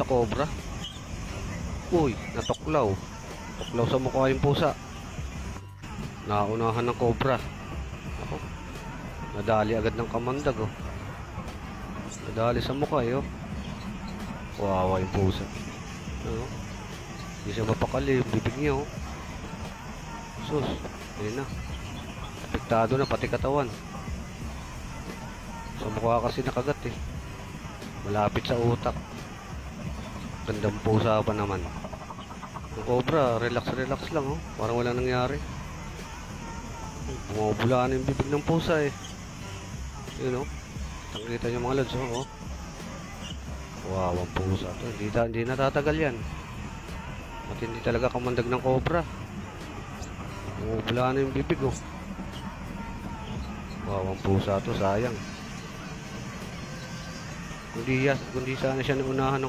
sa cobra. Uy, natuklaw. Tuklaw sa mukha yung pusa. Naunahan ng cobra. Ako, nadali agad ng kamandag, oh. Nadali sa mukha, oh. Wawa yung pusa. Ano? Hindi siya mapakali yung bibig niya, oh. Sus, ayun na. Apektado na pati katawan. Sa mukha kasi nakagat, eh. Malapit sa utak. Gandang pusa pa naman. Yung cobra, relax lang, oh. Parang walang nangyari. Bumubulaan yung bibig ng pusa, eh. Yun, oh. Nakikita niyo mga lods, oh. Wow, ang pusa to. Hindi natatagal yan. At hindi talaga kamandag ng cobra. Bumubulaan yung bibig, oh. Wow, ang pusa to, sayang. Kundi sana siya naunahan ng